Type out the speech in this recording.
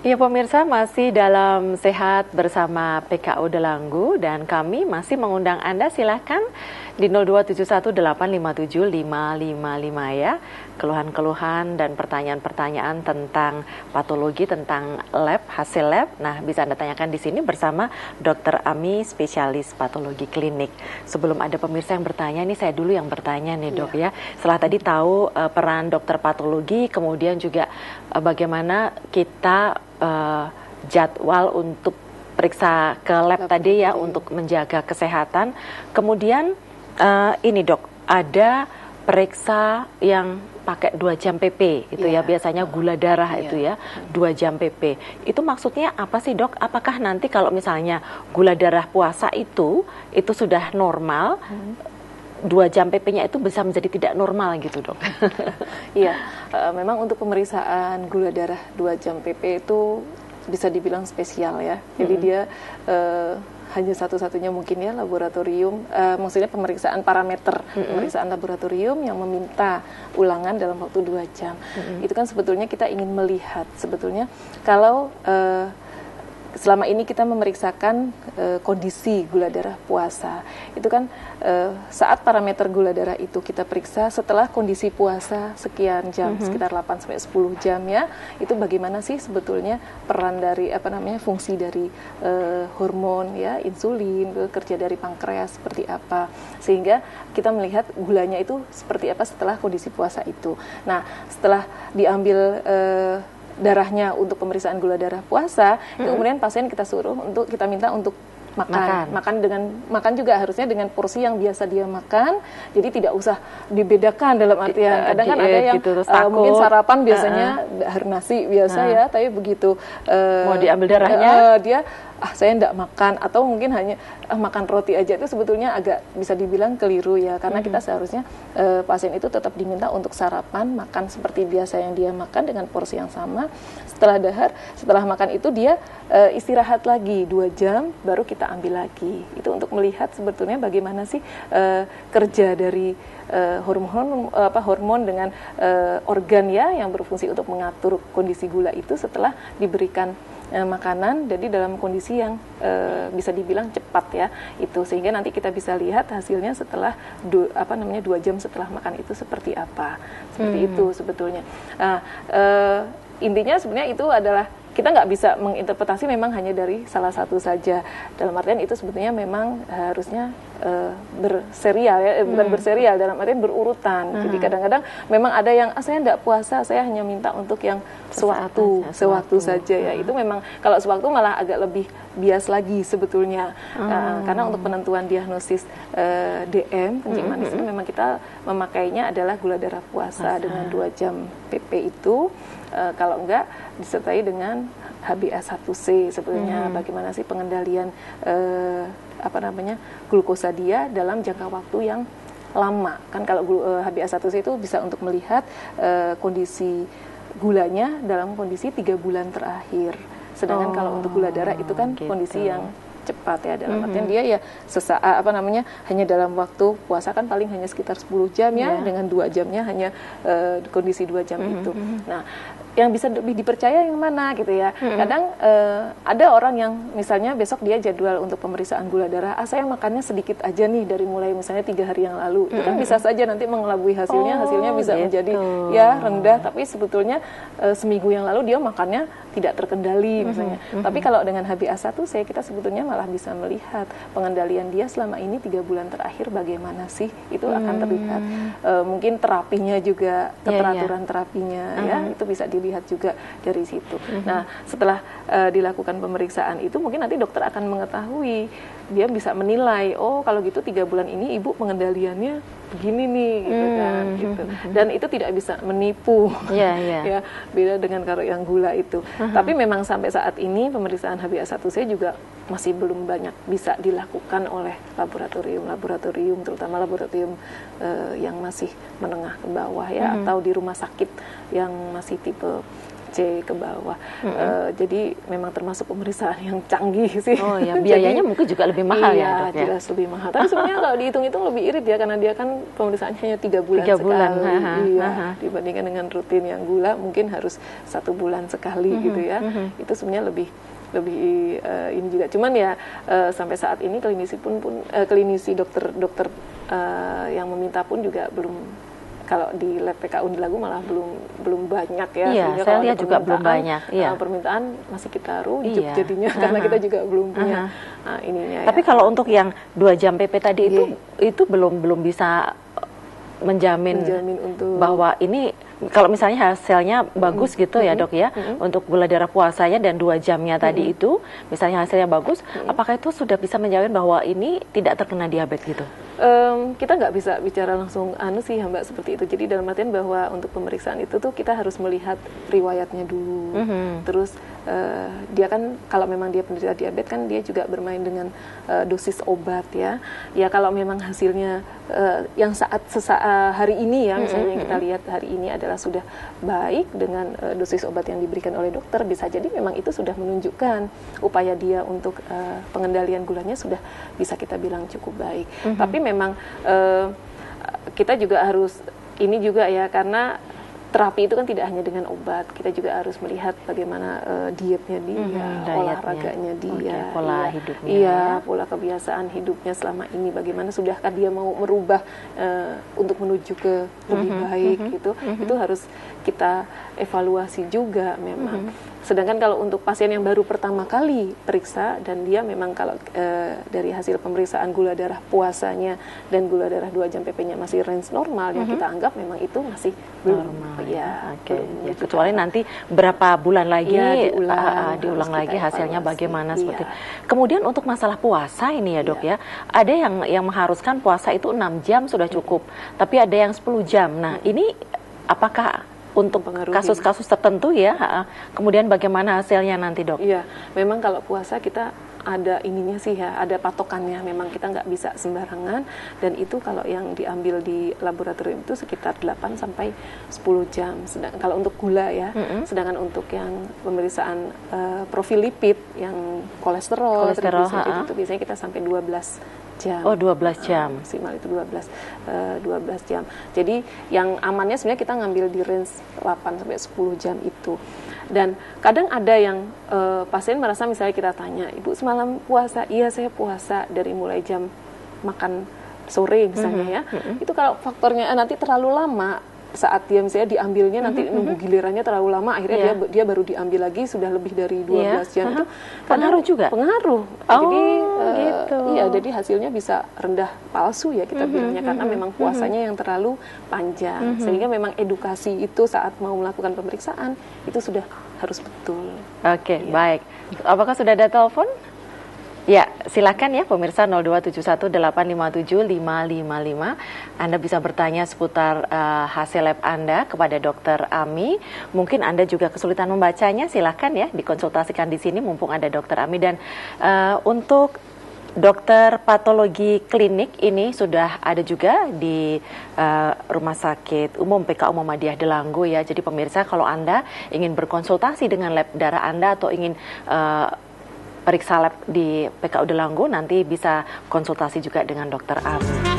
Ya pemirsa, masih dalam Sehat bersama PKU Delanggu dan kami masih mengundang Anda, silahkan di 02718575555 ya. Keluhan-keluhan dan pertanyaan-pertanyaan tentang patologi, tentang lab, hasil lab. Nah, bisa Anda tanyakan di sini bersama Dr. Ami, spesialis patologi klinik. Sebelum ada pemirsa yang bertanya, ini saya dulu yang bertanya nih dok ya. Setelah tadi tahu peran dokter patologi, kemudian juga bagaimana kita jadwal untuk periksa ke lab tadi ya untuk menjaga kesehatan. Kemudian ini dok, ada periksa yang pakai 2 jam PP itu ya, biasanya gula darah itu ya 2 jam PP. Itu maksudnya apa sih dok? Apakah nanti kalau misalnya gula darah puasa itu sudah normal, 2 jam PP-nya itu bisa menjadi tidak normal gitu dok? Iya, memang untuk pemeriksaan gula darah 2 jam PP itu bisa dibilang spesial ya. Jadi dia hanya satu-satunya mungkin ya laboratorium, maksudnya pemeriksaan parameter, pemeriksaan laboratorium yang meminta ulangan dalam waktu 2 jam. Itu kan sebetulnya kita ingin melihat sebetulnya kalau selama ini kita memeriksakan kondisi gula darah puasa. Itu kan saat parameter gula darah itu kita periksa setelah kondisi puasa sekian jam, sekitar 8-10 jam ya. Itu bagaimana sih sebetulnya peran dari fungsi dari hormon ya, insulin, kerja dari pankreas seperti apa. Sehingga kita melihat gulanya itu seperti apa setelah kondisi puasa itu. Nah, setelah diambil darahnya untuk pemeriksaan gula darah puasa, kemudian pasien kita minta untuk makan juga harusnya dengan porsi yang biasa dia makan, jadi tidak usah dibedakan dalam artian kadang kan ada yang gitu, mungkin sarapan biasanya nasi biasa ya, tapi begitu mau diambil darahnya dia saya enggak makan, atau mungkin hanya makan roti aja, itu sebetulnya agak bisa dibilang keliru ya, karena kita seharusnya pasien itu tetap diminta untuk sarapan, makan seperti biasa yang dia makan dengan porsi yang sama. Setelah makan itu dia istirahat lagi 2 jam, baru kita ambil lagi. Itu untuk melihat sebetulnya bagaimana sih kerja dari hormon dengan organ ya yang berfungsi untuk mengatur kondisi gula itu setelah diberikan makanan, jadi dalam kondisi yang bisa dibilang cepat ya itu, sehingga nanti kita bisa lihat hasilnya setelah 2 jam setelah makan itu seperti apa, seperti itu sebetulnya. Intinya sebenarnya itu adalah kita nggak bisa menginterpretasi memang hanya dari salah satu saja. Dalam artian itu sebetulnya memang harusnya berserial ya, bukan berserial, dalam artian berurutan. Jadi kadang-kadang memang ada yang saya nggak puasa, saya hanya minta untuk yang sewaktu saja ya. Itu memang kalau sewaktu malah agak lebih bias lagi sebetulnya. Karena untuk penentuan diagnosis DM, kencing manis itu memang kita memakainya adalah gula darah puasa dengan 2 jam PP itu. Kalau enggak disertai dengan HbA1c sebetulnya bagaimana sih pengendalian glukosa dia dalam jangka waktu yang lama. Kan kalau HbA1c itu bisa untuk melihat kondisi gulanya dalam kondisi 3 bulan terakhir. Sedangkan kalau untuk gula darah itu kan kondisi yang cepat ya, dalam artian dia ya sesaat hanya dalam waktu puasa kan paling hanya sekitar 10 jam ya, dengan 2 jamnya hanya kondisi 2 jam itu. Nah, yang bisa lebih dipercaya yang mana gitu ya. Kadang ada orang yang misalnya besok dia jadwal untuk pemeriksaan gula darah, saya makannya sedikit aja nih dari mulai misalnya 3 hari yang lalu. Itu kan bisa saja nanti mengelabui hasilnya bisa menjadi ya rendah, tapi sebetulnya seminggu yang lalu dia makannya tidak terkendali misalnya. Tapi kalau dengan HbA1c kita sebetulnya malah bisa melihat pengendalian dia selama ini 3 bulan terakhir bagaimana sih, itu akan terlihat. Mungkin terapinya juga, keteraturan terapinya ya, itu bisa dilihat juga dari situ. Nah, setelah dilakukan pemeriksaan itu mungkin nanti dokter akan mengetahui, dia bisa menilai, oh kalau gitu 3 bulan ini ibu pengendaliannya begini nih gitu kan gitu. Dan itu tidak bisa menipu ya, beda dengan kalau yang gula itu. Tapi memang sampai saat ini pemeriksaan HbA1c juga masih belum banyak bisa dilakukan oleh laboratorium terutama laboratorium yang masih menengah ke bawah ya, atau di rumah sakit yang masih tipe C ke bawah. Jadi memang termasuk pemeriksaan yang canggih sih. Oh ya, biayanya mungkin juga lebih mahal ya, Dok, ya? Jelas lebih mahal. Tapi sebenarnya kalau dihitung-hitung lebih irit ya, karena dia kan pemeriksaannya hanya 3 bulan 3 bulan. sekali. Dibandingkan dengan rutin yang gula mungkin harus 1 bulan sekali gitu ya. Itu sebenarnya lebih ini juga. Cuman ya sampai saat ini klinisi dokter yang meminta pun juga belum. Kalau di lab PKU di Lagu malah belum banyak ya. Iya, saya lihat juga belum banyak. Iya. Permintaan masih kita rujuk jadinya karena kita juga belum punya ininya. Tapi kalau untuk yang 2 jam PP tadi itu belum bisa menjamin untuk bahwa ini kalau misalnya hasilnya bagus gitu ya, Dok ya, untuk gula darah puasanya dan 2 jamnya tadi itu, misalnya hasilnya bagus, apakah itu sudah bisa menjamin bahwa ini tidak terkena diabetes gitu? Kita nggak bisa bicara langsung sih ya Mbak seperti itu. Jadi dalam artian bahwa untuk pemeriksaan itu tuh kita harus melihat riwayatnya dulu. Terus dia kan kalau memang dia penderita diabetes kan dia juga bermain dengan dosis obat ya. Ya kalau memang hasilnya yang hari ini ya misalnya yang kita lihat hari ini adalah sudah baik dengan dosis obat yang diberikan oleh dokter, bisa jadi memang itu sudah menunjukkan upaya dia untuk pengendalian gulanya sudah bisa kita bilang cukup baik. Tapi memang kita juga harus ini juga ya, karena terapi itu kan tidak hanya dengan obat, kita juga harus melihat bagaimana dietnya dia, olahraganya dia, pola hidupnya, pola kebiasaan hidupnya selama ini, bagaimana sudahkah dia mau merubah untuk menuju ke lebih baik gitu, itu harus kita evaluasi juga memang. Sedangkan kalau untuk pasien yang baru pertama kali periksa dan dia memang kalau dari hasil pemeriksaan gula darah puasanya dan gula darah 2 jam PP-nya masih range normal, yang kita anggap memang itu masih normal. Ya, kecuali nanti berapa bulan lagi diulang lagi hasilnya bagaimana seperti. Kemudian untuk masalah puasa ini ya, Dok ya, ada yang mengharuskan puasa itu 6 jam sudah cukup, tapi ada yang 10 jam. Nah, ini apakah untuk kasus-kasus tertentu ya, kemudian bagaimana hasilnya nanti, Dok? Iya, memang kalau puasa kita ada ininya sih ya, ada patokannya, memang kita nggak bisa sembarangan, dan itu kalau yang diambil di laboratorium itu sekitar 8 sampai 10 jam. Sedangkan kalau untuk gula ya, sedangkan untuk yang pemeriksaan profil lipid, yang kolesterol itu biasanya kita sampai 12 jam. Oh, 12 jam. Maksimal itu 12 jam. Jadi yang amannya sebenarnya kita ngambil di range 8 sampai 10 jam itu. Dan kadang ada yang pasien merasa, misalnya kita tanya, Ibu semalam puasa? Iya, saya puasa dari mulai jam makan sore misalnya ya. Itu kalau faktornya nanti terlalu lama, saat dia misalnya diambilnya nanti nunggu gilirannya terlalu lama, akhirnya dia baru diambil lagi sudah lebih dari 12 jam, itu pengaruh juga? Pengaruh. Jadi gitu. Jadi hasilnya bisa rendah palsu ya kita bilangnya, karena memang puasanya yang terlalu panjang. Sehingga memang edukasi itu saat mau melakukan pemeriksaan itu sudah harus betul. Oke, baik. Apakah sudah ada telepon? Ya, silakan ya pemirsa 02718575555. Anda bisa bertanya seputar hasil lab Anda kepada Dokter Ami. Mungkin Anda juga kesulitan membacanya, silakan ya dikonsultasikan di sini mumpung ada Dokter Ami. Dan untuk dokter patologi klinik ini sudah ada juga di Rumah Sakit Umum PKU Muhammadiyah Delanggu ya. Jadi pemirsa, kalau Anda ingin berkonsultasi dengan lab darah Anda atau ingin periksa lab di PKU Delanggu, nanti bisa konsultasi juga dengan Dokter Ami.